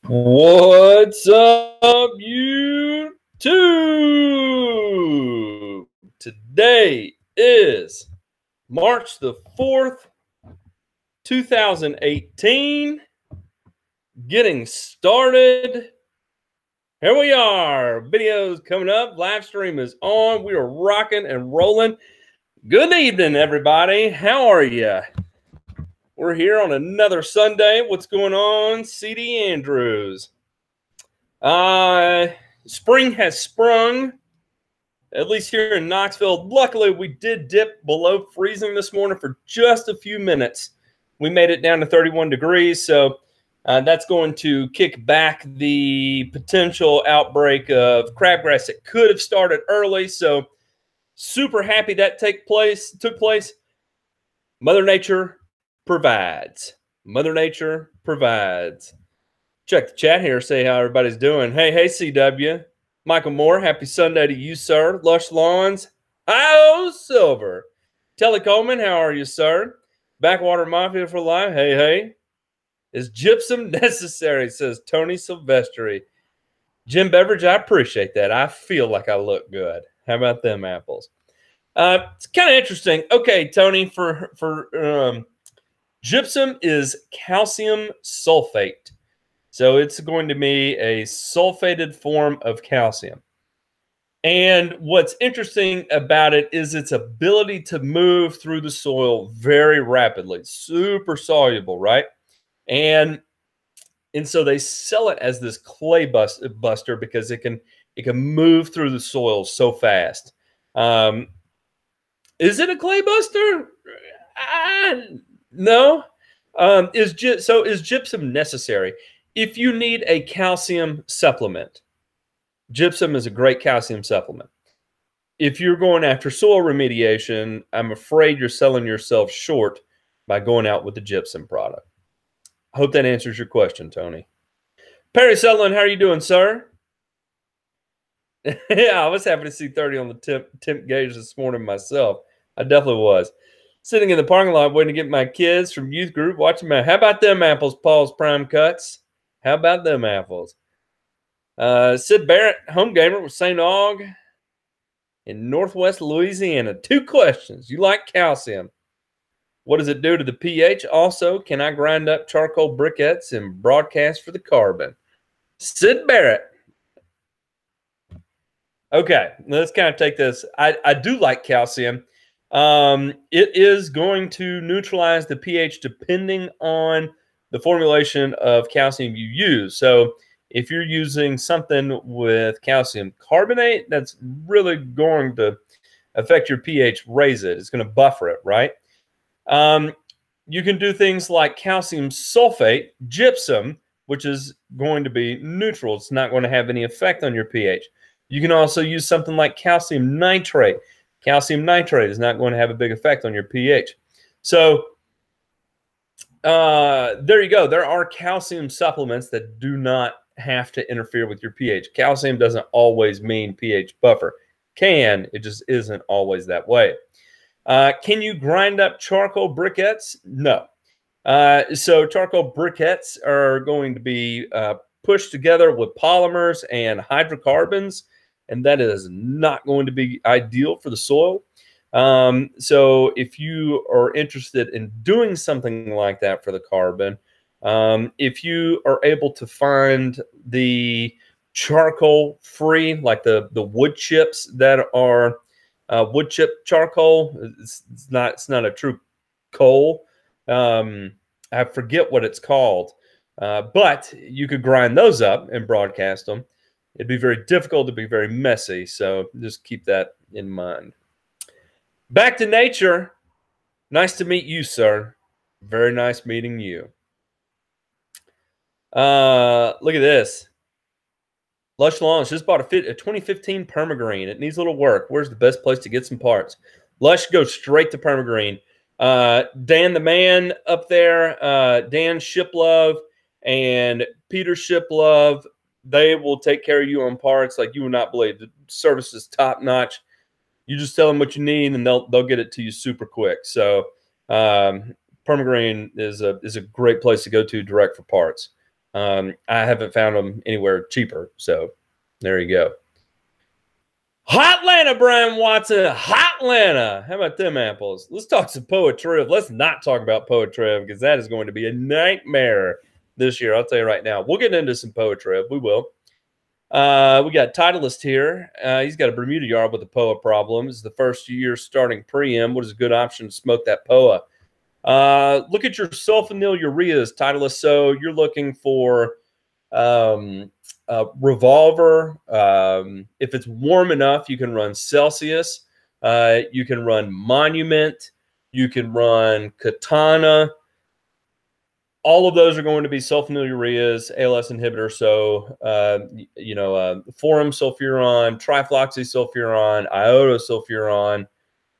What's up, YouTube? Today is March the 4th, 2018. Getting started. Here we are. Videos coming up. Live stream is on. We are rocking and rolling. Good evening, everybody. How are you? We're here on another Sunday. What's going on, C.D. Andrews? Spring has sprung, at least here in Knoxville. Luckily, we did dip below freezing this morning for just a few minutes. We made it down to 31 degrees, so that's going to kick back the potential outbreak of crabgrass that could have started early. So super happy that took place. Mother Nature provides. Mother Nature provides. Check the chat here, say how everybody's doing. Hey, CW. Michael Moore, happy Sunday to you, sir. Lush Lawns. Oh, Silver. Telly Coleman, how are you, sir? Backwater Mafia for life. Hey. Is gypsum necessary, says Tony Silvestri. Jim Beveridge, I appreciate that. I feel like I look good. How about them apples? It's kind of interesting. Okay, Tony, for gypsum is calcium sulfate. So it's going to be a sulfated form of calcium. And what's interesting about it is its ability to move through the soil very rapidly, super soluble, right? And so they sell it as this clay buster because it can move through the soil so fast. Is it a clay buster? No. Is gypsum necessary? If you need a calcium supplement, gypsum is a great calcium supplement. If you're going after soil remediation, I'm afraid you're selling yourself short by going out with the gypsum product. I hope that answers your question, Tony. Perry Sutherland, how are you doing, sir? Yeah, I was happy to see 30 on the temp gauge this morning myself. I definitely was. Sitting in the parking lot waiting to get my kids from youth group watching my. How about them apples, Paul's Prime Cuts? How about them apples? Sid Barrett, home gamer with St. Aug in Northwest Louisiana. 2 questions. You like calcium. What does it do to the pH? Also, can I grind up charcoal briquettes and broadcast for the carbon? Sid Barrett. Okay, let's kind of take this. I do like calcium. It is going to neutralize the pH depending on the formulation of calcium you use. So if you're using something with calcium carbonate, that's really going to affect your pH, raise it. It's going to buffer it, right? You can do things like calcium sulfate, gypsum, which is going to be neutral. It's not going to have any effect on your pH. You can also use something like calcium nitrate. Calcium nitrate is not going to have a big effect on your pH. So there you go. There are calcium supplements that do not have to interfere with your pH. Calcium doesn't always mean pH buffer. It just isn't always that way. Can you grind up charcoal briquettes? No. So charcoal briquettes are going to be pushed together with polymers and hydrocarbons, and that is not going to be ideal for the soil. So if you are interested in doing something like that for the carbon, if you are able to find the charcoal free, like the wood chips that are wood chip charcoal, it's not a true coal. I forget what it's called, but you could grind those up and broadcast them. It'd be very difficult. It'd be very messy. So just keep that in mind. Back to nature. Nice to meet you, sir. Very nice meeting you. Look at this. Lush Lawns just bought a 2015 Permagreen. It needs a little work. Where's the best place to get some parts? Lush, go straight to Permagreen. Dan the man up there, Dan Shiplove and Peter Shiplove, they will take care of you on parts like you would not believe. The service is top notch. You just tell them what you need, and they'll get it to you super quick. So Permagreen is a great place to go to direct for parts. I haven't found them anywhere cheaper. So there you go. Hotlanta, Brian Watson. Hotlanta. How about them apples? Let's talk some Poetry. Let's not talk about Poetry because that is going to be a nightmare this year. I'll tell you right now. We'll get into some Poetry. We will. We got Titleist here. He's got a Bermuda yard with a POA problem. This is the first year starting preem. What is a good option to smoke that POA? Look at your sulfonyl ureas, Titleist. So you're looking for Revolver. If it's warm enough, you can run Celsius. You can run Monument. You can run Katana. All of those are going to be sulfonyl ureas, ALS inhibitors. So, forum sulfuron, trifloxysulfuron, iodosulfuron,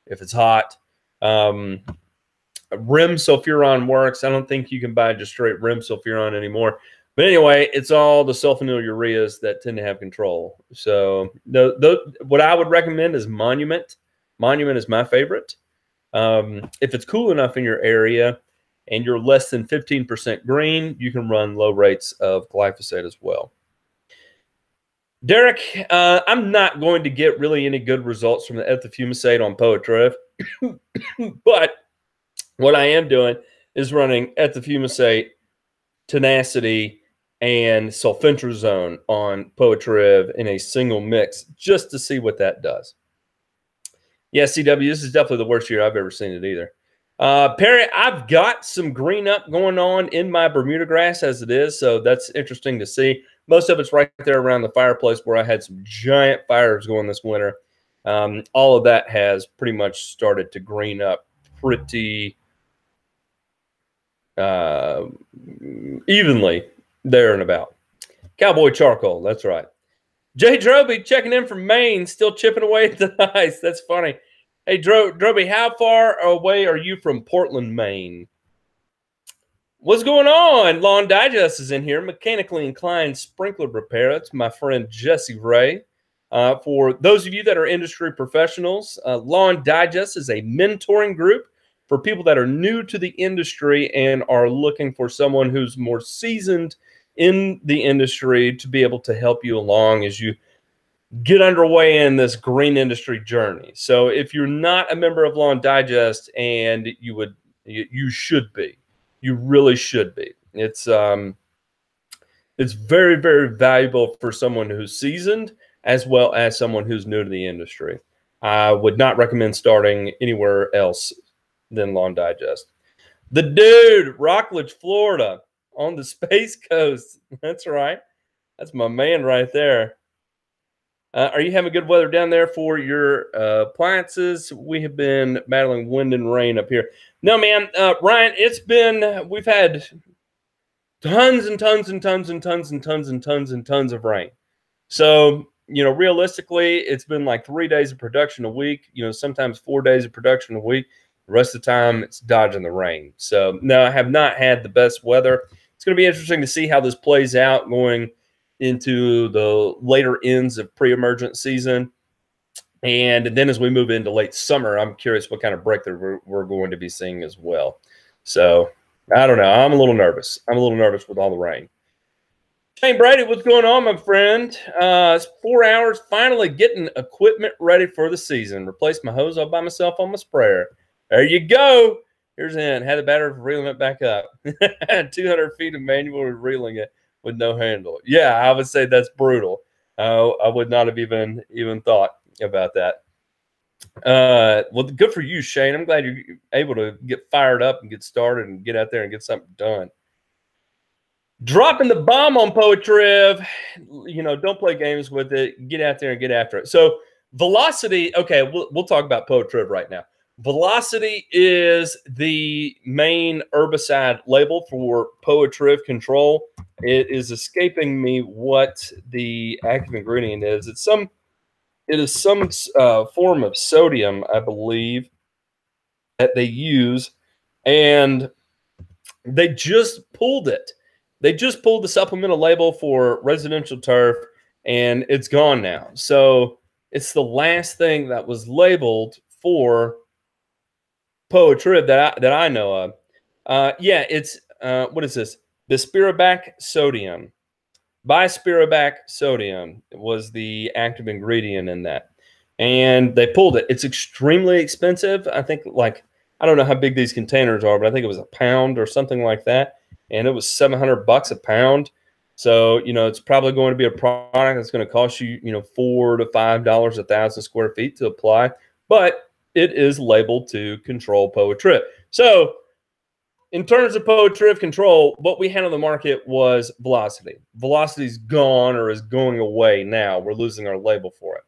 if it's hot. Rim sulfuron works. I don't think you can buy just straight rim sulfuron anymore. But anyway, it's all the sulfonyl ureas that tend to have control. So what I would recommend is Monument. Monument is my favorite. If it's cool enough in your area and you're less than 15% green, you can run low rates of glyphosate as well. Derek, I'm not going to get really any good results from the ethylfumicate on Poetry, but what I am doing is running ethylfumicate, tenacity, and sulfentrazone on Poetry in a single mix just to see what that does. Yeah, CW, this is definitely the worst year I've ever seen it either. Perry, I've got some green up going on in my Bermuda grass as it is, so that's interesting to see. Most of it's right there around the fireplace where I had some giant fires going this winter. All of that has pretty much started to green up pretty evenly there and about. Cowboy charcoal, that's right. Jay Droby checking in from Maine, still chipping away at the ice. That's funny. Hey, Droby, how far away are you from Portland, Maine? What's going on? Lawn Digest is in here. Mechanically inclined sprinkler repair. That's my friend Jesse Ray. For those of you that are industry professionals, Lawn Digest is a mentoring group for people that are new to the industry and are looking for someone who's more seasoned in the industry to be able to help you along as you get underway in this green industry journey. So if you're not a member of Lawn Digest, and you should be, you really should be. It's very, very valuable for someone who's seasoned as well as someone who's new to the industry. I would not recommend starting anywhere else than Lawn Digest. The dude, Rockledge, Florida, on the Space Coast. That's right. That's my man right there. Are you having good weather down there for your appliances? We have been battling wind and rain up here. No, man, Ryan, we've had tons and tons and tons and tons and tons and tons and tons of rain. So, realistically, it's been like 3 days of production a week, sometimes 4 days of production a week. The rest of the time, it's dodging the rain. So, no, I have not had the best weather. It's going to be interesting to see how this plays out going into the later ends of pre-emergent season. And then as we move into late summer, I'm curious what kind of breakthrough we're going to be seeing as well. So, I don't know. I'm a little nervous. I'm a little nervous with all the rain. Shane Brady, what's going on, my friend? It's 4 hours, finally getting equipment ready for the season. Replaced my hose all by myself on my sprayer. There you go. Here's in. Had the battery for reeling it back up. 200 feet of manual reeling it with no handle. Yeah, I would say that's brutal. I would not have even thought about that. Well, good for you, Shane. I'm glad you're able to get fired up and get started and get out there and get something done. Dropping the bomb on Poetry. Don't play games with it. Get out there and get after it. So Velocity, okay, we'll talk about Poetry right now. Velocity is the main herbicide label for Poetry control. It is escaping me what the active ingredient is. It is some form of sodium, I believe, that they use, and they just pulled it. They just pulled the supplemental label for residential turf, and it's gone now. So it's the last thing that was labeled for Poetry that I know of. Yeah, it's what is this? Bispirabac sodium. Bispirabac sodium was the active ingredient in that. And they pulled it. It's extremely expensive. I think, like, I don't know how big these containers are, but I think it was a pound or something like that. And it was $700 a pound. So, you know, it's probably going to be a product that's going to cost you, you know, $4 to $5 a thousand square feet to apply. But it is labeled to control POA trip. So, in terms of POA trip control, what we had on the market was velocity. Velocity's gone or is going away now. We're losing our label for it.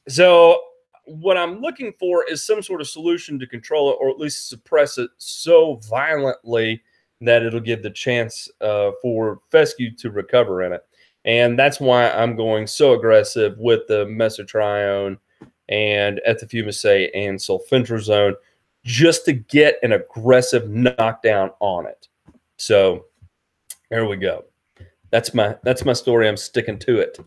So what I'm looking for is some sort of solution to control it, or at least suppress it so violently that it'll give the chance for fescue to recover in it. And that's why I'm going so aggressive with the mesotrione and ethofumicate and sulfentrazone, just to get an aggressive knockdown on it. So there we go. That's my story. I'm sticking to it.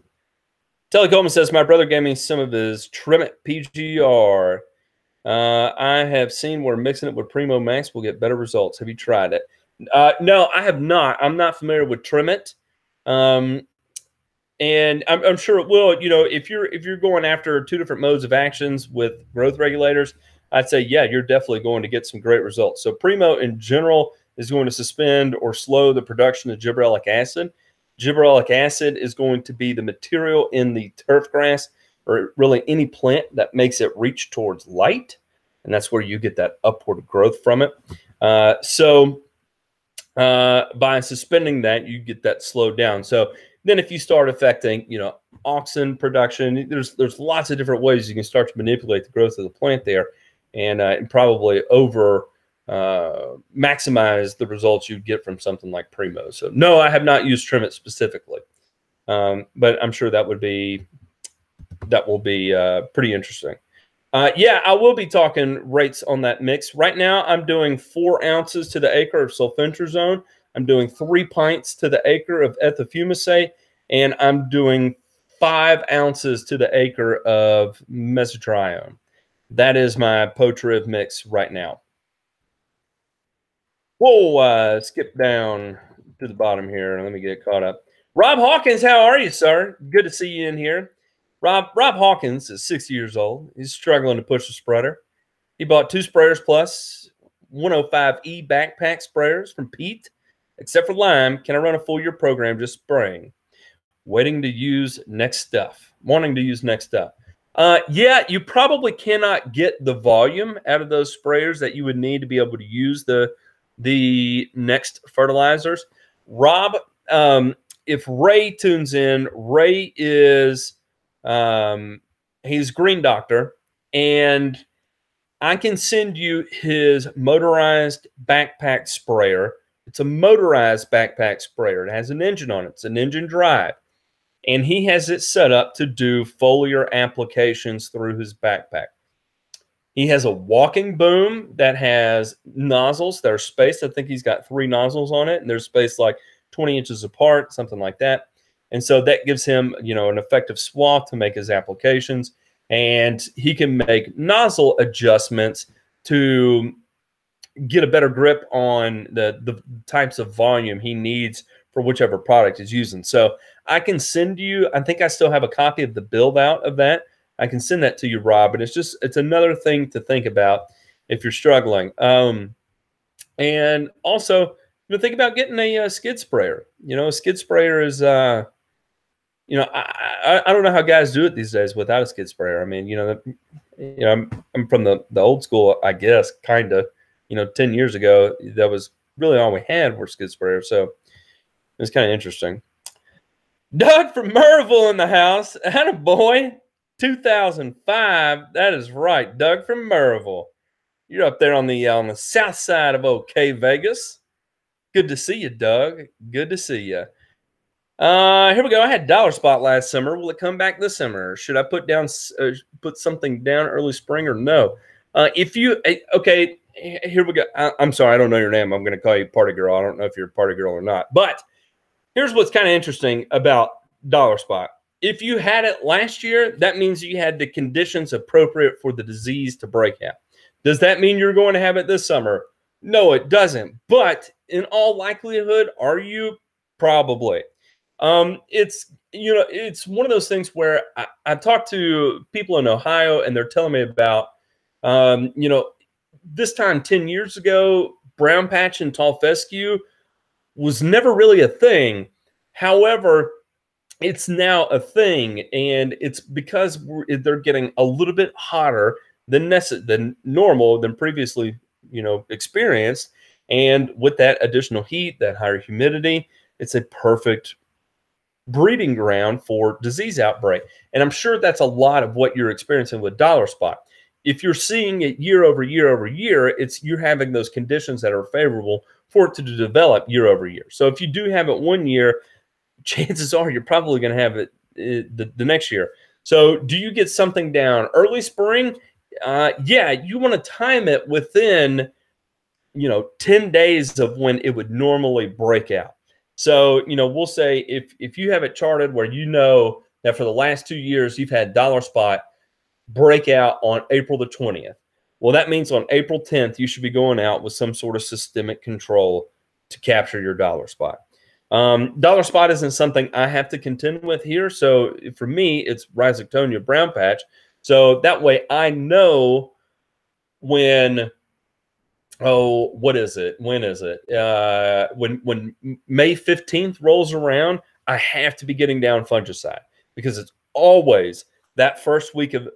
Telly Coleman says, my brother gave me some of his Trimit PGR. I have seen where mixing it with Primo Max will get better results. Have you tried it? No, I have not. I'm not familiar with Trimit. And I'm sure it will. You know, if you're going after two different modes of actions with growth regulators, I'd say, yeah, you're definitely going to get some great results. So Primo in general is going to suspend or slow the production of gibberellic acid. Gibberellic acid is going to be the material in the turf grass, or really any plant that makes it reach towards light. And that's where you get that upward growth from it. So by suspending that, you get that slowed down. So then if you start affecting, you know, auxin production, there's lots of different ways you can start to manipulate the growth of the plant there, and probably over maximize the results you get from something like Primo. So no, I have not used Trimit specifically, but I'm sure that will be pretty interesting. Yeah, I will be talking rates on that mix. Right now, I'm doing 4 ounces to the acre of sulfentrazone. I'm doing 3 pints to the acre of ethofumicate, and I'm doing 5 ounces to the acre of mesotrione. That is my POTRIV mix right now. Whoa, skip down to the bottom here. Let me get caught up. Rob Hawkins, how are you, sir? Good to see you in here. Rob Hawkins is 60 years old. He's struggling to push a spreader. He bought 2 sprayers plus 105E backpack sprayers from Pete. Except for lime, can I run a full year program just spraying? Waiting to use next stuff. Wanting to use next stuff. Yeah, you probably cannot get the volume out of those sprayers that you would need to be able to use the next fertilizers. Rob, if Ray tunes in, Ray is he's Green Doctor, and I can send you his motorized backpack sprayer. It's a motorized backpack sprayer. It has an engine on it. It's an engine drive. And he has it set up to do foliar applications through his backpack. He has a walking boom that has nozzles that are spaced. I think he's got 3 nozzles on it, and they're spaced like 20 inches apart, something like that. And so that gives him, you know, an effective swath to make his applications. And he can make nozzle adjustments to get a better grip on the types of volume he needs for whichever product he's using. So I can send you, I think I still have a copy of the build out of that. I can send that to you, Rob, and it's another thing to think about if you're struggling. And also, you know, think about getting a skid sprayer. You know, a skid sprayer is, you know, I don't know how guys do it these days without a skid sprayer. I mean, you know, I'm from the old school, I guess, kind of. You know, 10 years ago, that was really all we had were skid sprayers. So it's kind of interesting. Doug from Merville in the house. Attaboy. 2005. That is right. Doug from Merville. You're up there on the south side of OK Vegas. Good to see you, Doug. Good to see you. Here we go. I had Dollar Spot last summer. Will it come back this summer? Should I put something down early spring or no? If you okay, here we go. I'm sorry, I don't know your name. I'm going to call you Party Girl. I don't know if you're a Party Girl or not. But here's what's kind of interesting about Dollar Spot. If you had it last year, that means you had the conditions appropriate for the disease to break out. Does that mean you're going to have it this summer? No, it doesn't. But in all likelihood, are you? Probably. It's it's one of those things where I've talked to people in Ohio, and they're telling me about this time 10 years ago, brown patch and tall fescue was never really a thing. However, it's now a thing, and it's because they're getting a little bit hotter than normal, than previously experienced. And with that additional heat, that higher humidity, it's a perfect breeding ground for disease outbreak. And I'm sure that's a lot of what you're experiencing with dollar spot. If you're seeing it year over year over year, it's you're having those conditions that are favorable for it to develop year over year. So if you do have it one year, chances are you're probably going to have it the next year. So do you get something down early spring? Yeah, you want to time it within 10 days of when it would normally break out. So, we'll say if you have it charted where that for the last 2 years you've had dollar spot break out on April the 20th. Well, that means on April 10th, you should be going out with some sort of systemic control to capture your dollar spot. Dollar spot isn't something I have to contend with here. So for me, it's Rhizoctonia brown patch. So that way I know when what is it? When is it? When May 15th rolls around, I have to be getting down fungicide, because it's always that first week or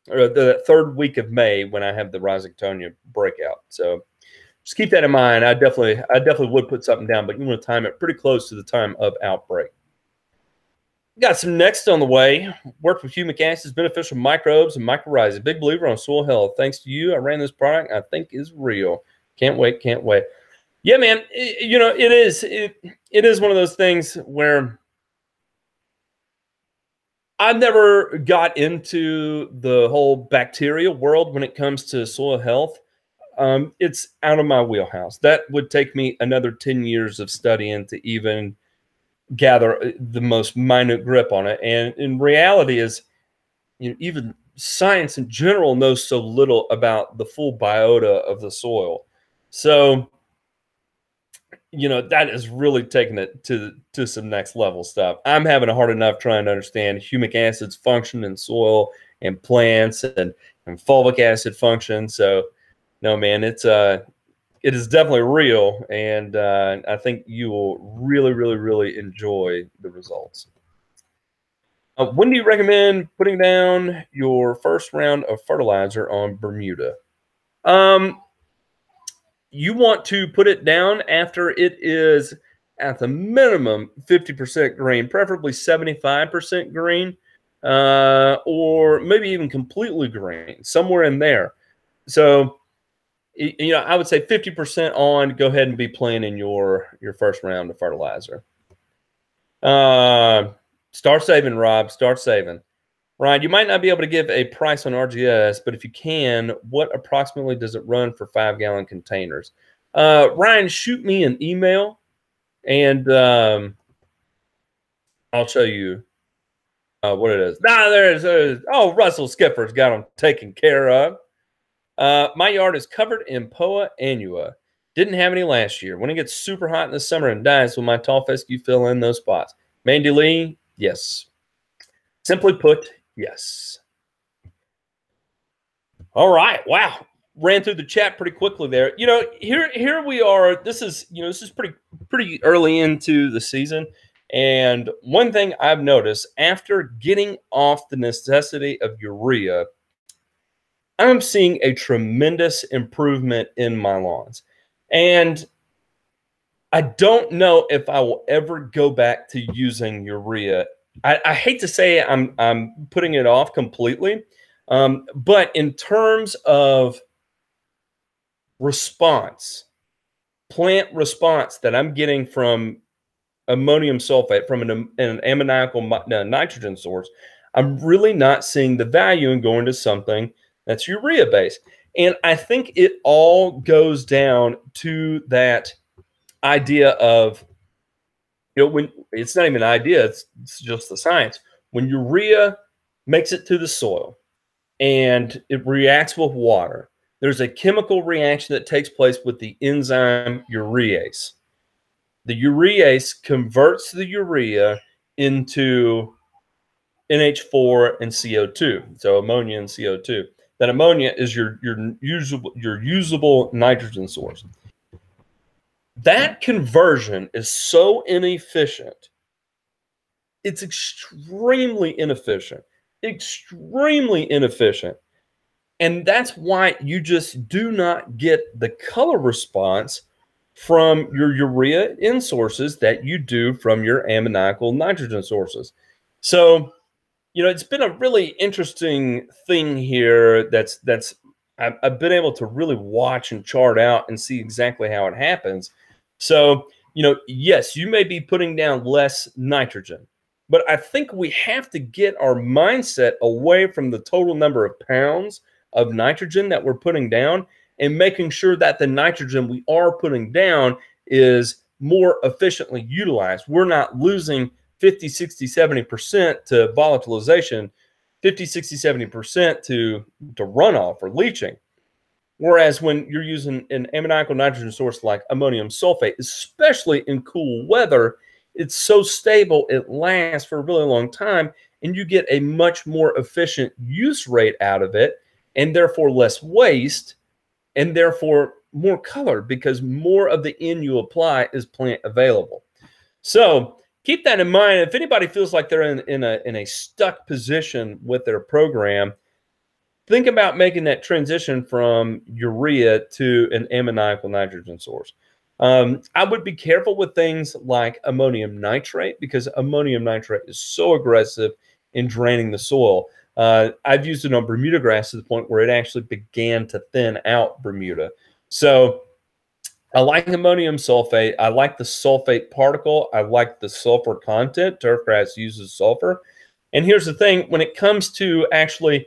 the third week of May when I have the Rhizoctonia breakout. So just keep that in mind. I definitely would put something down, but you want to time it pretty close to the time of outbreak. Got some next on the way. Work with humic acids, beneficial microbes, and mycorrhizae. Big believer on soil health. Thanks to you, I ran this product. I think is real. Can't wait. Can't wait. Yeah, man. It is one of those things where I've never got into the whole bacteria world when it comes to soil health. It's out of my wheelhouse. That would take me another 10 years of studying to even gather the most minute grip on it. And in reality is, even science in general knows so little about the full biota of the soil. So, that is really taking it to some next level stuff. I'm having a hard enough trying to understand humic acid's function in soil and plants, and fulvic acid function. So, no, man, it is definitely real, and I think you will really, really, really enjoy the results. When do you recommend putting down your first round of fertilizer on Bermuda? You want to put it down after it is at the minimum 50% green, preferably 75% green, or maybe even completely green, somewhere in there. So, I would say 50% on, go ahead and be planning your first round of fertilizer. Start saving, Rob. Start saving. Ryan, you might not be able to give a price on RGS, but if you can, what approximately does it run for 5-gallon containers? Ryan, shoot me an email, and I'll show you what it is. There's oh, Russell Skipper's got them taken care of. My yard is covered in Poa annua. Didn't have any last year. When it gets super hot in the summer and dies, will my tall fescue fill in those spots? Mandy Lee, yes. Simply put, yes. All right. Wow. Ran through the chat pretty quickly there. Here we are. This is pretty early into the season. And one thing I've noticed after getting off the necessity of urea, I'm seeing a tremendous improvement in my lawns. And I don't know if I will ever go back to using urea. I hate to say I'm putting it off completely, but in terms of response, plant response that I'm getting from ammonium sulfate, from an ammoniacal nitrogen source, I'm really not seeing the value in going to something that's urea based. And I think it all goes down to that idea of, when it's not even an idea, it's just the science. When urea makes it to the soil and it reacts with water, there's a chemical reaction that takes place with the enzyme urease. The urease converts the urea into NH4 and CO2, so ammonia and CO2. That ammonia is your usable nitrogen source. That conversion is so inefficient. It's extremely inefficient, extremely inefficient. And that's why you just do not get the color response from your urea N sources that you do from your ammoniacal nitrogen sources. So, you know, it's been a really interesting thing here I've been able to really watch and chart out and see exactly how it happens. So, you know, yes, you may be putting down less nitrogen, but I think we have to get our mindset away from the total number of pounds of nitrogen that we're putting down and making sure that the nitrogen we are putting down is more efficiently utilized. We're not losing 50, 60, 70% to volatilization, 50, 60, 70% to runoff or leaching. Whereas when you're using an ammoniacal nitrogen source like ammonium sulfate, especially in cool weather, it's so stable, it lasts for a really long time, and you get a much more efficient use rate out of it, and therefore less waste, and therefore more color, because more of the N you apply is plant available. So keep that in mind. If anybody feels like they're in a stuck position with their program, think about making that transition from urea to an ammoniacal nitrogen source. I would be careful with things like ammonium nitrate, because ammonium nitrate is so aggressive in draining the soil. I've used it on Bermuda grass to the point where it actually began to thin out Bermuda. So I like ammonium sulfate. I like the sulfate particle. I like the sulfur content. Turfgrass uses sulfur. And here's the thing, when it comes to actually,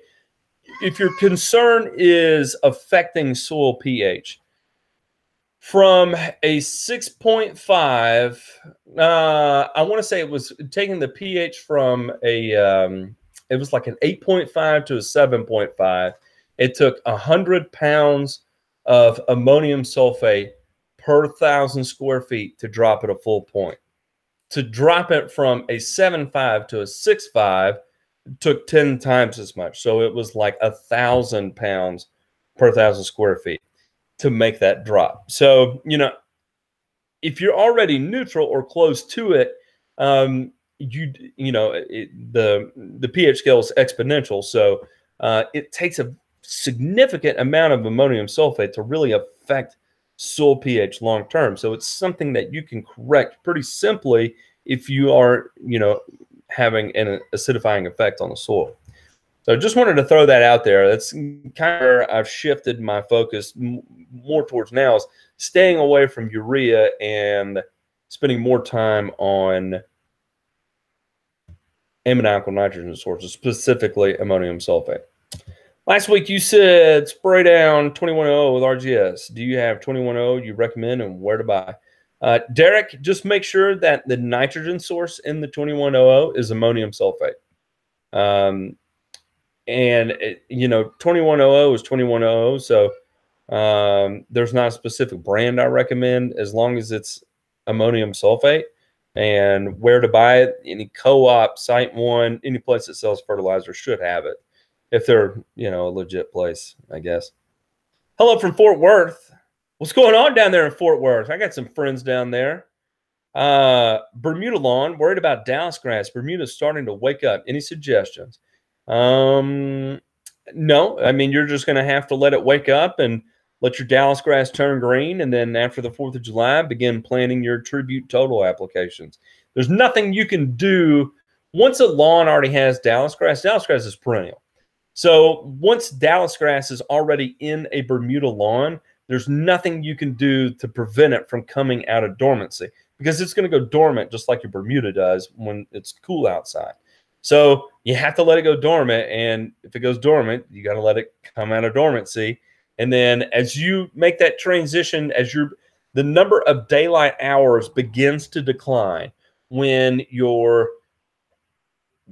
if your concern is affecting soil pH, from a 6.5, I want to say it was taking the pH from it was like an 8.5 to a 7.5. It took 100 pounds of ammonium sulfate per 1,000 square feet to drop it a full point. To drop it from a 7.5 to a 6.5 took 10 times as much. So it was like 1,000 pounds per 1,000 square feet to make that drop. So, you know, if you're already neutral or close to it, the pH scale is exponential. So it takes a significant amount of ammonium sulfate to really affect soil pH long term. So it's something that you can correct pretty simply if you are, you know, having an acidifying effect on the soil. So I just wanted to throw that out there. That's kind of where I've shifted my focus more towards now, is staying away from urea and spending more time on ammoniacal nitrogen sources, specifically ammonium sulfate. Last week you said spray down 2100 with RGS. Do you have 2100 you recommend, and where to buy? Derek, just make sure that the nitrogen source in the 2100 is ammonium sulfate. And you know, 2100 is 2100, so there's not a specific brand I recommend, as long as it's ammonium sulfate. And where to buy it, any co-op, SiteOne, any place that sells fertilizer should have it, if they're, you know, a legit place, I guess. Hello from Fort Worth. What's going on down there in Fort Worth? I got some friends down there. Bermuda lawn, worried about Dallas grass. Bermuda's starting to wake up. Any suggestions? No, I mean, you're just going to have to let it wake up and let your Dallas grass turn green. And then after the 4th of July, begin planting your tribute total applications. There's nothing you can do. Once a lawn already has Dallas grass is perennial. So once Dallas grass is already in a Bermuda lawn, there's nothing you can do to prevent it from coming out of dormancy, because it's going to go dormant just like your Bermuda does when it's cool outside. So you have to let it go dormant, and if it goes dormant, you got to let it come out of dormancy. And then as you make that transition, as the number of daylight hours begins to decline, when your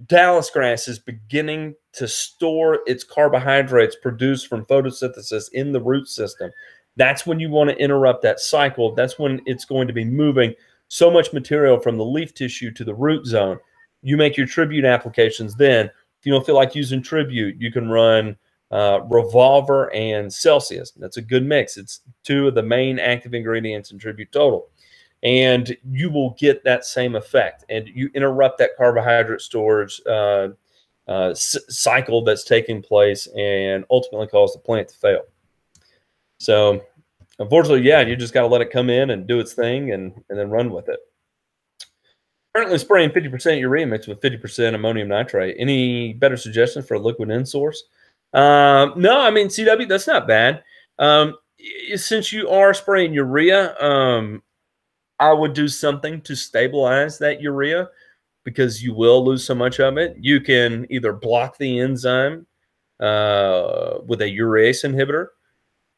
Dallas grass is beginning to store its carbohydrates produced from photosynthesis in the root system. That's when you want to interrupt that cycle. That's when it's going to be moving so much material from the leaf tissue to the root zone. You make your tribute applications then. If you don't feel like using tribute, you can run Revolver and Celsius. That's a good mix. It's two of the main active ingredients in tribute total. And you will get that same effect. And you interrupt that carbohydrate storage cycle that's taking place and ultimately cause the plant to fail. So unfortunately, yeah, you just got to let it come in and do its thing and then run with it. Currently spraying 50% urea mixed with 50% ammonium nitrate. Any better suggestions for a liquid N source? No, I mean, CW, that's not bad. Since you are spraying urea, I would do something to stabilize that urea because you will lose so much of it. You can either block the enzyme with a urease inhibitor,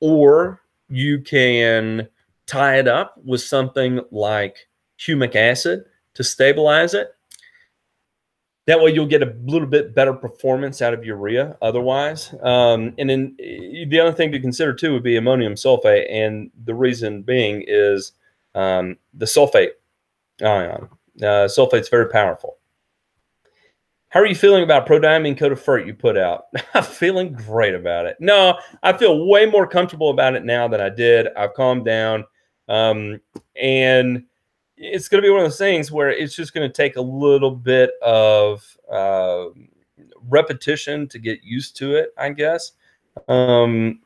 or you can tie it up with something like humic acid to stabilize it. That way you'll get a little bit better performance out of urea otherwise. And then the other thing to consider too would be ammonium sulfate. And the reason being is the sulfate ion. Sulfate's very powerful. How are you feeling about prodiamine coated fert you put out? I'm feeling great about it. No, I feel way more comfortable about it now than I did. I've calmed down. And it's going to be one of those things where it's just going to take a little bit of repetition to get used to it, I guess. You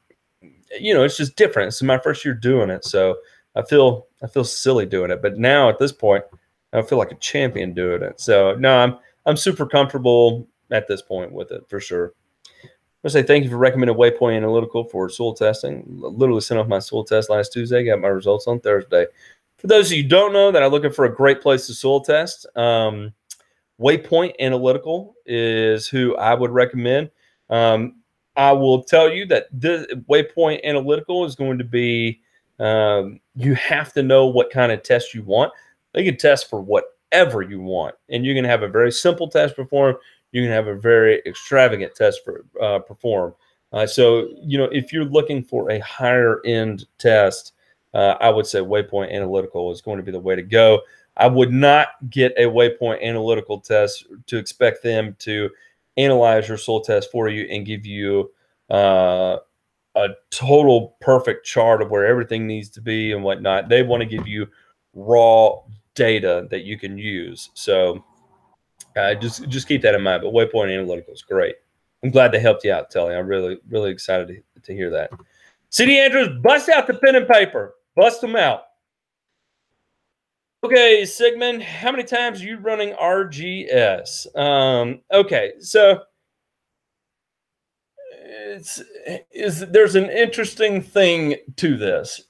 know, it's just different. It's my first year doing it, so I feel silly doing it. But now at this point, I feel like a champion doing it. So no, I'm super comfortable at this point with it for sure. I want to say thank you for recommending Waypoint Analytical for soil testing. Literally sent off my soil test last Tuesday. Got my results on Thursday. For those of you who don't know that are looking for a great place to soil test, Waypoint Analytical is who I would recommend. I will tell you that this Waypoint Analytical is going to be, you have to know what kind of test you want. They can test for whatever you want, and you can have a very simple test performed. You can have a very extravagant test performed. So, you know, if you're looking for a higher end test, I would say Waypoint Analytical is going to be the way to go. I would not get a Waypoint Analytical test to expect them to analyze your soil test for you and give you a total perfect chart of where everything needs to be and whatnot. They want to give you raw data that you can use. So just keep that in mind. But Waypoint Analytical is great. I'm glad they helped you out, Telly. I'm really excited to hear that. CD Andrews, bust out the pen and paper. Bust them out. Okay, Sigmund, how many times are you running RGS? Okay, so there's an interesting thing to this.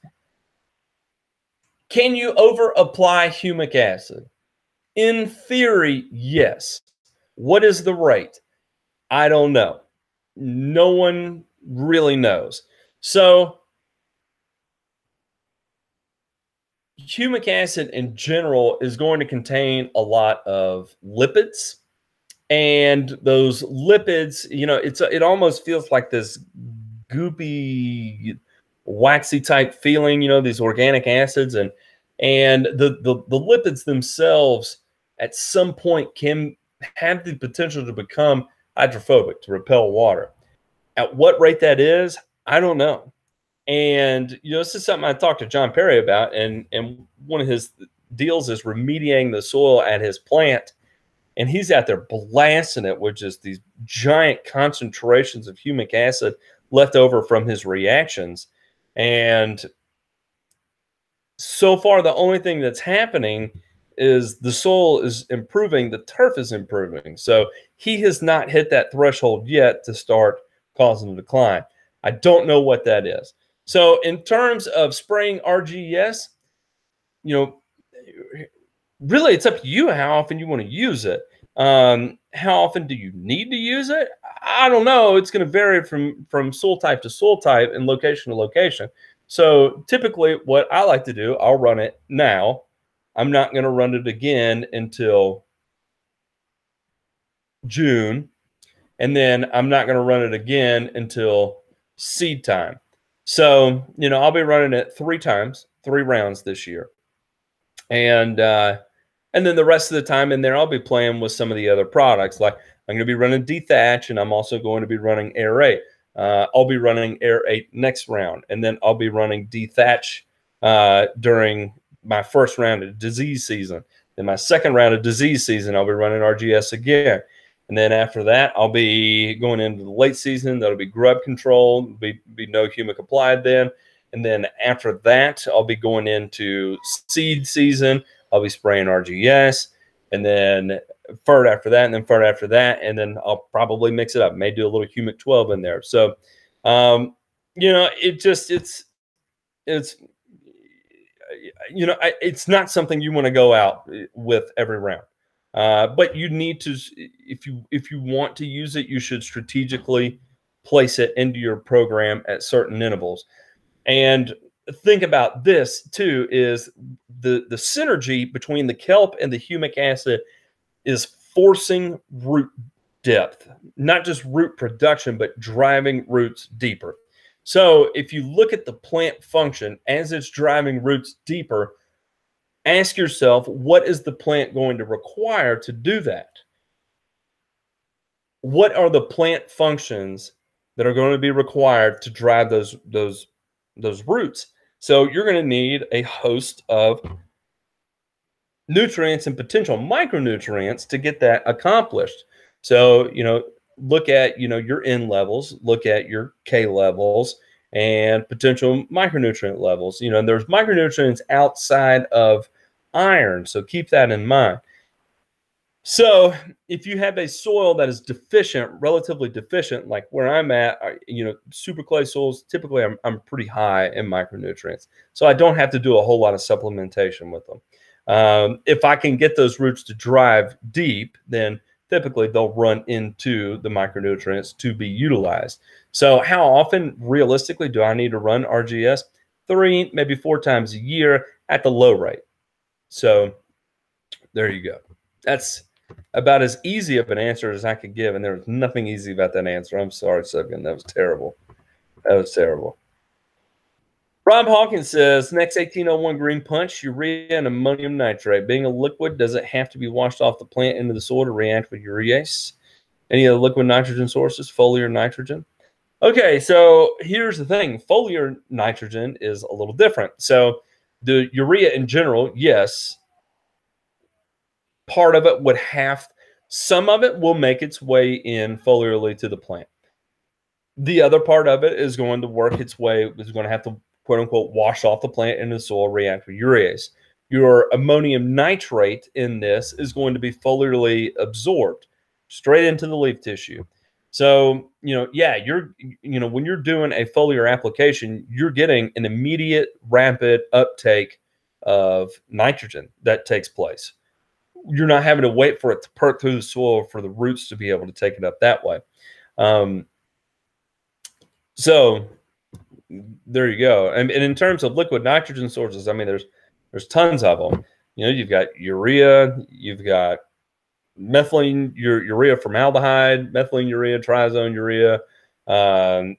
Can you over-apply humic acid? In theory, yes. What is the rate? I don't know. No one really knows. So humic acid in general is going to contain a lot of lipids, and those lipids, you know, it almost feels like this goopy, waxy type feeling, you know, these organic acids, and the lipids themselves at some point can have the potential to become hydrophobic, to repel water. At what rate that is, I don't know. And, you know, this is something I talked to John Perry about, and one of his deals is remediating the soil at his plant, and he's out there blasting it with just these giant concentrations of humic acid left over from his reactions. And so far, the only thing that's happening is the soil is improving, the turf is improving. So he has not hit that threshold yet to start causing a decline. I don't know what that is. So in terms of spraying RGS, you know, really it's up to you how often you want to use it. How often do you need to use it? I don't know. It's going to vary from soil type to soil type and location to location. So typically what I like to do, I'll run it now. I'm not going to run it again until June. and then I'm not going to run it again until seed time. So, you know, I'll be running it 3 times, 3 rounds this year. And then the rest of the time in there, I'll be playing with some of the other products. Like I'm going to be running dethatch, and I'm also going to be running aerate. I'll be running aerate next round, and then I'll be running dethatch during my first round of disease season. Then my second round of disease season, I'll be running RGS again. And then after that, I'll be going into the late season. That'll be grub control, be no humic applied then. And then after that, I'll be going into seed season. I'll be spraying RGS, and then FERT after that, and then FERT after that, and then I'll probably mix it up. May do a little humic 12 in there. So, you know, it's you know, it's not something you want to go out with every round. But you need to, if you want to use it, you should strategically place it into your program at certain intervals. And think about this too, is the synergy between the kelp and the humic acid is forcing root depth, not just root production, but driving roots deeper. So if you look at the plant function as it's driving roots deeper, ask yourself, what is the plant going to require to do that? What are the plant functions that are going to be required to drive those roots? So you're going to need a host of nutrients and potential micronutrients to get that accomplished. So, you know, look at, you know, your N levels, look at your K levels, and potential micronutrient levels. You know, there's micronutrients outside of iron, so keep that in mind. So if you have a soil that is deficient, relatively deficient, like where I'm at, you know, super clay soils, typically I'm pretty high in micronutrients. So I don't have to do a whole lot of supplementation with them. If I can get those roots to drive deep, then typically they'll run into the micronutrients to be utilized. So how often realistically do I need to run RGS? 3, maybe 4 times a year at the low rate. So there you go. That's about as easy of an answer as I could give, and there was nothing easy about that answer. I'm sorry, Subkin. That was terrible. That was terrible. Rob Hawkins says, next 1801 green punch, urea and ammonium nitrate. Being a liquid, does it have to be washed off the plant into the soil to react with urease? Any other liquid nitrogen sources, foliar nitrogen? Okay, so here's the thing. Foliar nitrogen is a little different. So the urea in general, yes, part of it would have, some of it will make its way in foliarly to the plant. The other part of it is going to work its way, is going to have to, quote unquote, wash off the plant into the soil, react with urease. Your ammonium nitrate in this is going to be foliarly absorbed straight into the leaf tissue. So, you know, yeah, you know, when you're doing a foliar application, you're getting an immediate rapid uptake of nitrogen that takes place. You're not having to wait for it to perk through the soil for the roots to be able to take it up that way. So there you go. And in terms of liquid nitrogen sources, I mean, there's tons of them. You know, you've got urea, you've got methylene urea formaldehyde, methylene urea, triazone urea.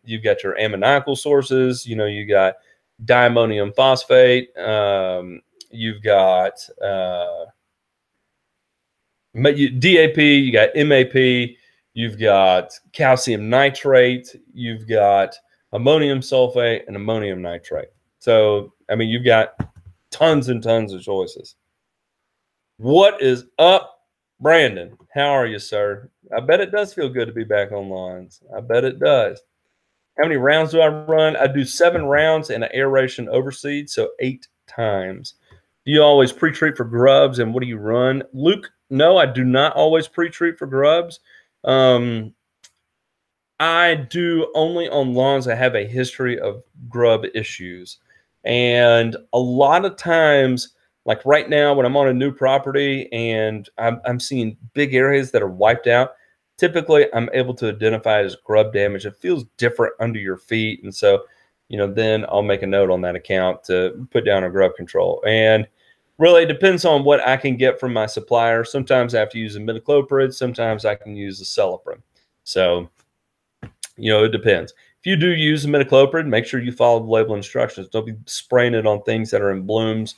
You've got your ammoniacal sources. You know, you got diammonium phosphate. You've got DAP, you got MAP, you've got calcium nitrate, you've got ammonium sulfate and ammonium nitrate. So, I mean, you've got tons and tons of choices. What is up, Brandon? How are you, sir? I bet it does feel good to be back on lines. I bet it does. How many rounds do I run? I do 7 rounds in an aeration overseed, so 8 times. Do you always pre-treat for grubs, and what do you run? Luke, no, I do not always pre-treat for grubs. I do only on lawns that have a history of grub issues. And a lot of times, like right now when I'm on a new property and I'm seeing big areas that are wiped out, typically I'm able to identify it as grub damage. It feels different under your feet. And so, you know, then I'll make a note on that account to put down a grub control. And really, it depends on what I can get from my supplier. Sometimes I have to use a imidacloprid. Sometimes I can use a celiprin. So, you know, it depends. If you do use imidacloprid, make sure you follow the label instructions. Don't be spraying it on things that are in blooms,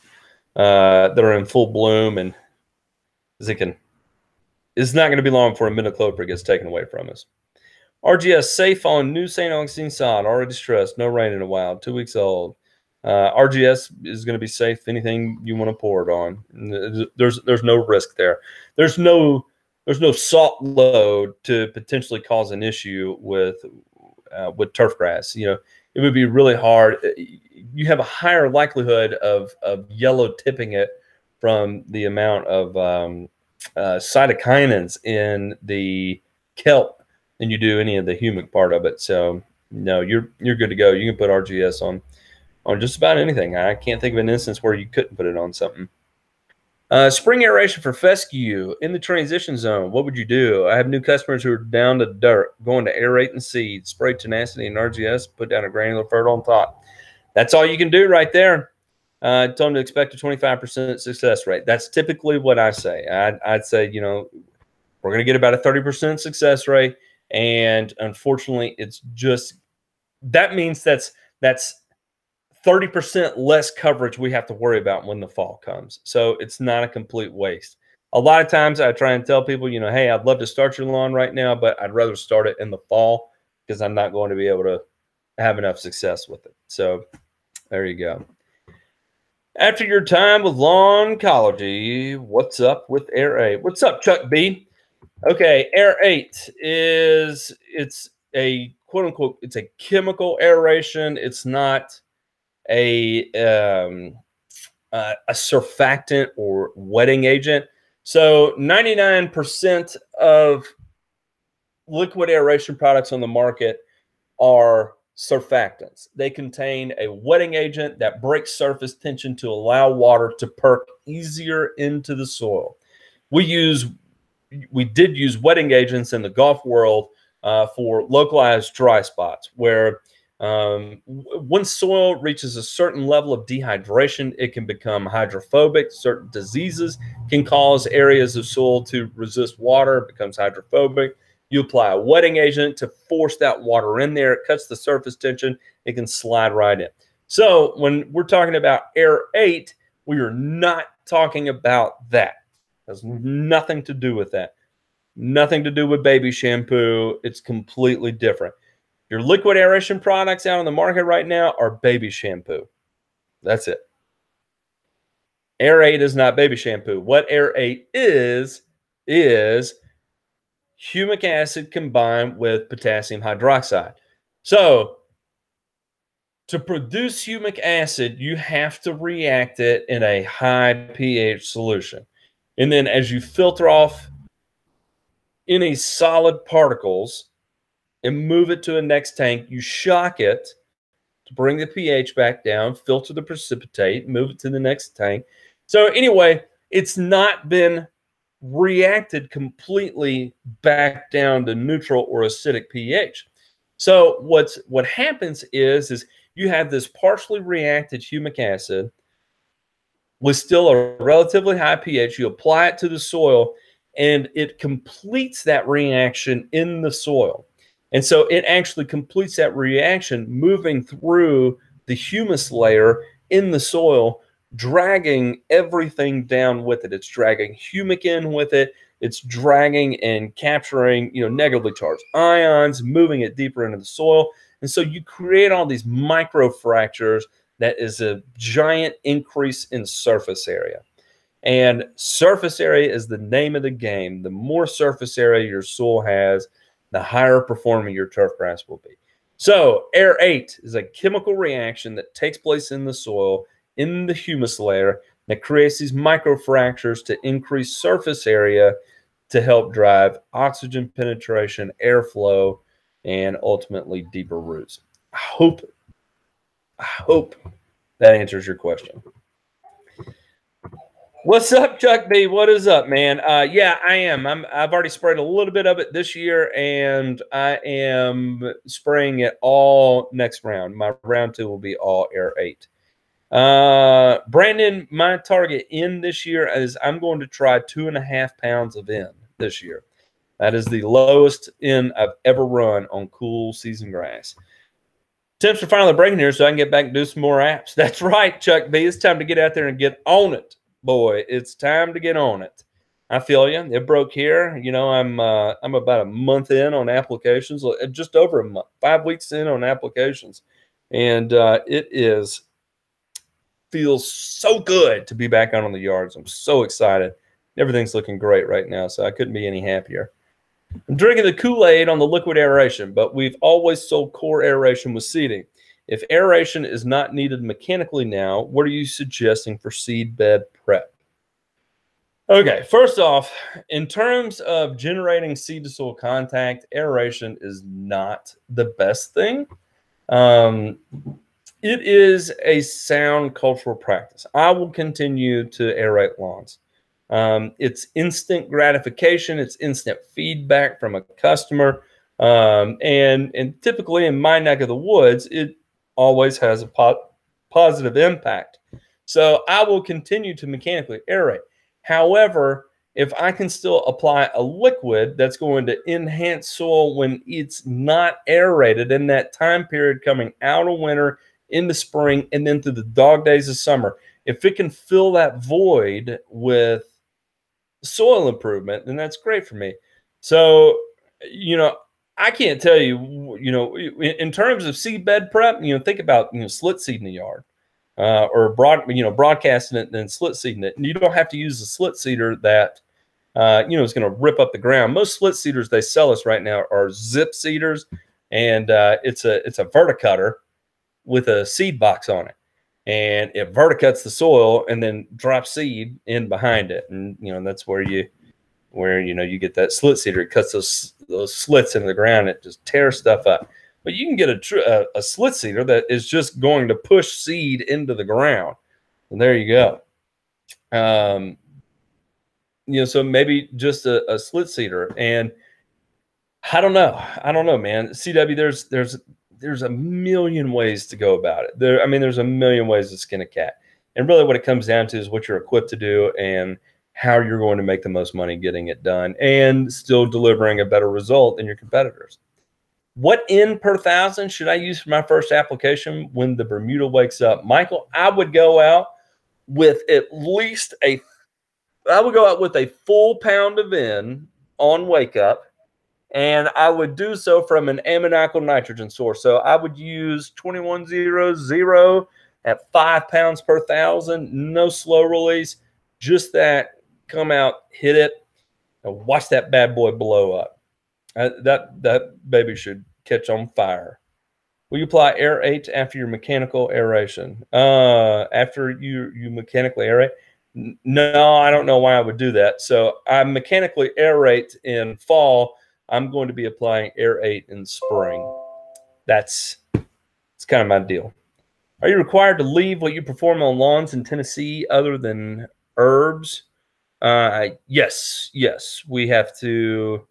that are in full bloom, and it's not going to be long before imidacloprid gets taken away from us. RGS safe on new St. Augustine sod, already stressed, no rain in a while, 2 weeks old. RGS is going to be safe. Anything you want to pour it on, there's no risk there. There's no salt load to potentially cause an issue with turf grass. You know, it would be really hard. You have a higher likelihood of yellow tipping it from the amount of cytokinins in the kelp than you do any of the humic part of it. So no, you're good to go. You can put RGS on just about anything. I can't think of an instance where you couldn't put it on something. Spring aeration for fescue in the transition zone. What would you do? I have new customers who are down to dirt, going to aerate and seed, spray tenacity and RGS, put down a granular fertile on top. That's all you can do right there. Told them to expect a 25% success rate. That's typically what I say. I'd say, you know, we're going to get about a 30% success rate. And unfortunately, it's just, that means that's 30% less coverage we have to worry about when the fall comes. So it's not a complete waste. A lot of times I try and tell people, you know, hey, I'd love to start your lawn right now, but I'd rather start it in the fall because I'm not going to be able to have enough success with it. So there you go. After your time with lawn ecology, what's up with aerate? What's up, Chuck B? Okay, aerate it's a quote unquote, it's a chemical aeration. It's not a surfactant or wetting agent. So 99% of liquid aeration products on the market are surfactants. They contain a wetting agent that breaks surface tension to allow water to perk easier into the soil. We did use wetting agents in the golf world for localized dry spots where when soil reaches a certain level of dehydration, it can become hydrophobic. Certain diseases can cause areas of soil to resist water. It becomes hydrophobic. You apply a wetting agent to force that water in there. It cuts the surface tension. It can slide right in. So when we're talking about aerate, we are not talking about that. It has nothing to do with that. Nothing to do with baby shampoo. It's completely different. Your liquid aeration products out on the market right now are baby shampoo. That's it. Aerate is not baby shampoo. What aerate is humic acid combined with potassium hydroxide. So to produce humic acid, you have to react it in a high pH solution. And then as you filter off any solid particles and move it to a next tank, you shock it to bring the pH back down, filter the precipitate, move it to the next tank. So anyway, it's not been reacted completely back down to neutral or acidic pH. So what happens is you have this partially reacted humic acid with still a relatively high pH. You apply it to the soil, and it completes that reaction in the soil. And so it actually completes that reaction moving through the humus layer in the soil, dragging everything down with it. It's dragging humic in with it. It's dragging and capturing, you know, negatively charged ions, moving it deeper into the soil. And so you create all these microfractures. That is a giant increase in surface area. And surface area is the name of the game. The more surface area your soil has, the higher performing your turf grass will be. So aerate is a chemical reaction that takes place in the soil, in the humus layer, that creates these microfractures to increase surface area to help drive oxygen penetration, airflow, and ultimately deeper roots. I hope that answers your question. What's up, Chuck B? What is up, man? Yeah, I am. I've already sprayed a little bit of it this year, and I am spraying it all next round. My round 2 will be all aerate. Brandon, my target in this year is I'm going to try 2.5 pounds of N this year. That is the lowest end I've ever run on cool season grass. Temps are finally breaking here, so I can get back and do some more apps. That's right, Chuck B. It's time to get out there and get on it, boy. It's time to get on it. I feel you. It broke here. You know, I'm about a month in on applications, just over a month, 5 weeks in on applications, and it feels so good to be back out on the yards. I'm so excited. Everything's looking great right now, so I couldn't be any happier. I'm drinking the Kool-Aid on the liquid aeration, but we've always sold core aeration with seeding. If aeration is not needed mechanically now, what are you suggesting for seed bed prep? Okay, first off, in terms of generating seed to soil contact, aeration is not the best thing. It is a sound cultural practice. I will continue to aerate lawns. It's instant gratification. It's instant feedback from a customer. And typically in my neck of the woods, it always has a positive impact. So I will continue to mechanically aerate. However, if I can still apply a liquid that's going to enhance soil when it's not aerated in that time period coming out of winter into spring and then through the dog days of summer, if it can fill that void with soil improvement, then that's great for me. So, you know, I can't tell you, you know, in terms of seed bed prep, you know, think about, you know, slit seeding the yard, or broadcasting it and then slit seeding it. And you don't have to use a slit seeder that, you know, is going to rip up the ground. Most slit seeders they sell us right now are zip seeders, and it's a verticutter with a seed box on it. And it verticuts the soil and then drops seed in behind it, and you know that's where you get that slit seeder. It cuts those slits into the ground. It just tears stuff up. But you can get a slit seeder that is just going to push seed into the ground, and there you go. You know, so maybe just a slit seeder, and I don't know, man. CW, there's a million ways to go about it. There's a million ways to skin a cat. And really what it comes down to is what you're equipped to do and how you're going to make the most money getting it done and still delivering a better result than your competitors. What N per thousand should I use for my first application when the Bermuda wakes up? Michael, I would go out with a full pound of N on wake up. And I would do so from an ammoniacal nitrogen source. So I would use 2100 at 5 pounds per thousand, no slow release, just that, come out, hit it, and watch that bad boy blow up. That baby should catch on fire. Will you apply aerate after your mechanical aeration? After you mechanically aerate? No, I don't know why I would do that. So I mechanically aerate in fall. I'm going to be applying aerate in spring. It's kind of my deal. Are you required to leave what you perform on lawns in Tennessee other than herbs? Yes, we have to.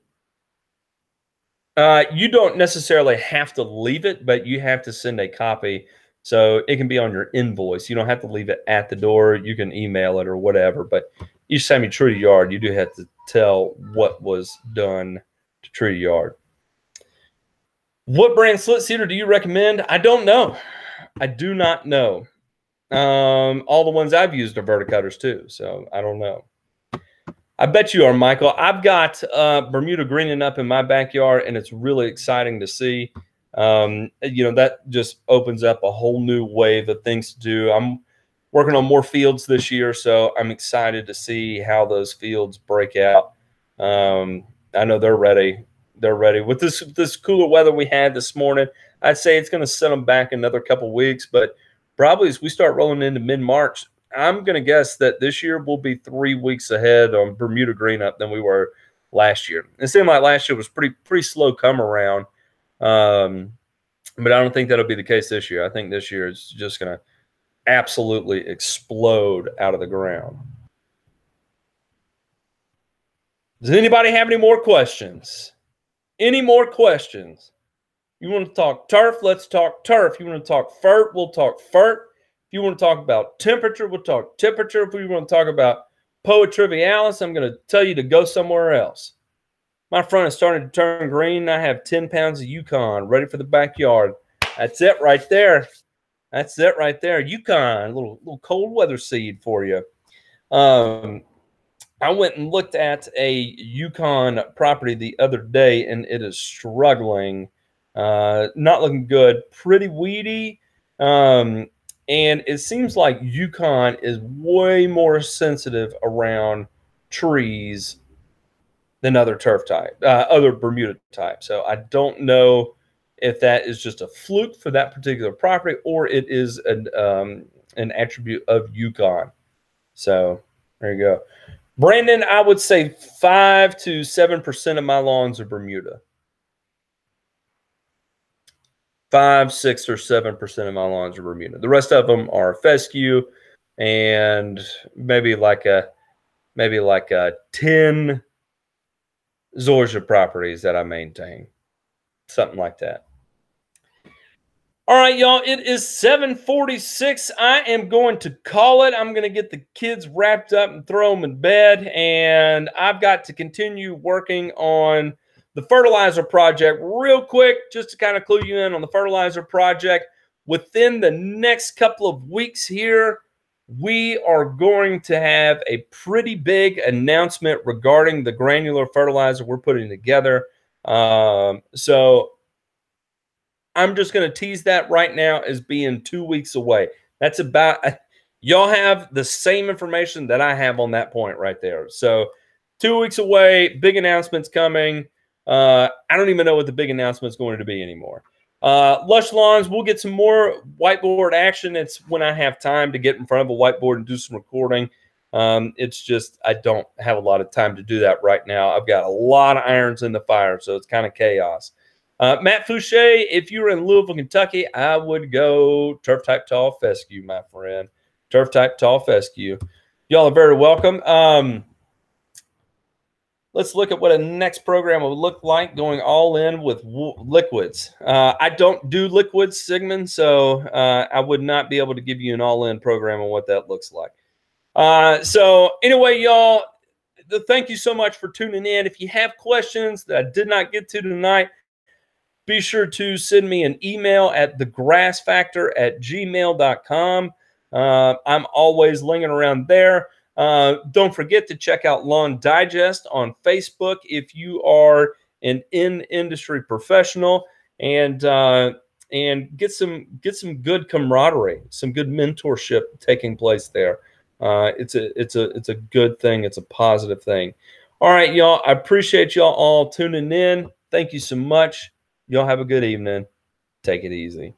You don't necessarily have to leave it, but you have to send a copy. So it can be on your invoice. You don't have to leave it at the door. You can email it or whatever. But each time you treat a yard, you do have to tell what was done to treat a yard. What brand slit seeder do you recommend? I don't know. I do not know. All the ones I've used are verticutters too, so I don't know. I bet you are, Michael. I've got Bermuda greening up in my backyard, and it's really exciting to see. You know, that just opens up a whole new wave of things to do. I'm working on more fields this year, so I'm excited to see how those fields break out. I know they're ready. They're ready. With this cooler weather we had this morning, I'd say it's going to set them back another couple of weeks, but probably as we start rolling into mid-March, I'm going to guess that this year we'll be 3 weeks ahead on Bermuda green up than we were last year. It seemed like last year was pretty slow come around, but I don't think that'll be the case this year. I think this year is just going to absolutely explode out of the ground. Does anybody have any more questions? Any more questions? You want to talk turf? Let's talk turf. You want to talk fert? We'll talk fert. If you want to talk about temperature, we'll talk temperature. If we want to talk about poa trivialis, I'm going to tell you to go somewhere else. My front is starting to turn green. I have 10 pounds of Yukon ready for the backyard. That's it right there. That's it right there. Yukon, little cold weather seed for you. I went and looked at a Yukon property the other day, and it is struggling. Not looking good. Pretty weedy. And it seems like Yukon is way more sensitive around trees than other turf type, other Bermuda type. So I don't know if that is just a fluke for that particular property or it is an attribute of Yukon. So there you go. Brandon, I would say 5 to 7% of my lawns are Bermuda. 5, 6, or 7% of my lawns are Bermuda. The rest of them are fescue and maybe like a 10 zoysia properties that I maintain. Something like that. All right, y'all, it is 7:46. I am going to call it. I'm going to get the kids wrapped up and throw them in bed, and I've got to continue working on the fertilizer project real quick, just to kind of clue you in on the fertilizer project. Within the next couple of weeks here, we are going to have a pretty big announcement regarding the granular fertilizer we're putting together. So I'm just going to tease that right now as being 2 weeks away. That's about, y'all have the same information that I have on that point right there. So 2 weeks away, big announcements coming. I don't even know what the big announcement is going to be anymore. Lush Lawns, we'll get some more whiteboard action. It's when I have time to get in front of a whiteboard and do some recording. It's just I don't have a lot of time to do that right now. I've got a lot of irons in the fire, so it's kind of chaos. Matt Fouché, if you were in Louisville, Kentucky, I would go turf type tall fescue, my friend. Turf type tall fescue. Y'all are very welcome. Let's look at what a next program would look like going all in with liquids. I don't do liquids, Sigmund, so I would not be able to give you an all-in program on what that looks like. So anyway, y'all, thank you so much for tuning in. If you have questions that I did not get to tonight, be sure to send me an email at thegrassfactor@gmail.com. I'm always lingering around there. Don't forget to check out Lawn Digest on Facebook if you are an in-industry professional, and get some good camaraderie, some good mentorship taking place there. It's a good thing. It's a positive thing. All right, y'all. I appreciate y'all all tuning in. Thank you so much. Y'all have a good evening. Take it easy.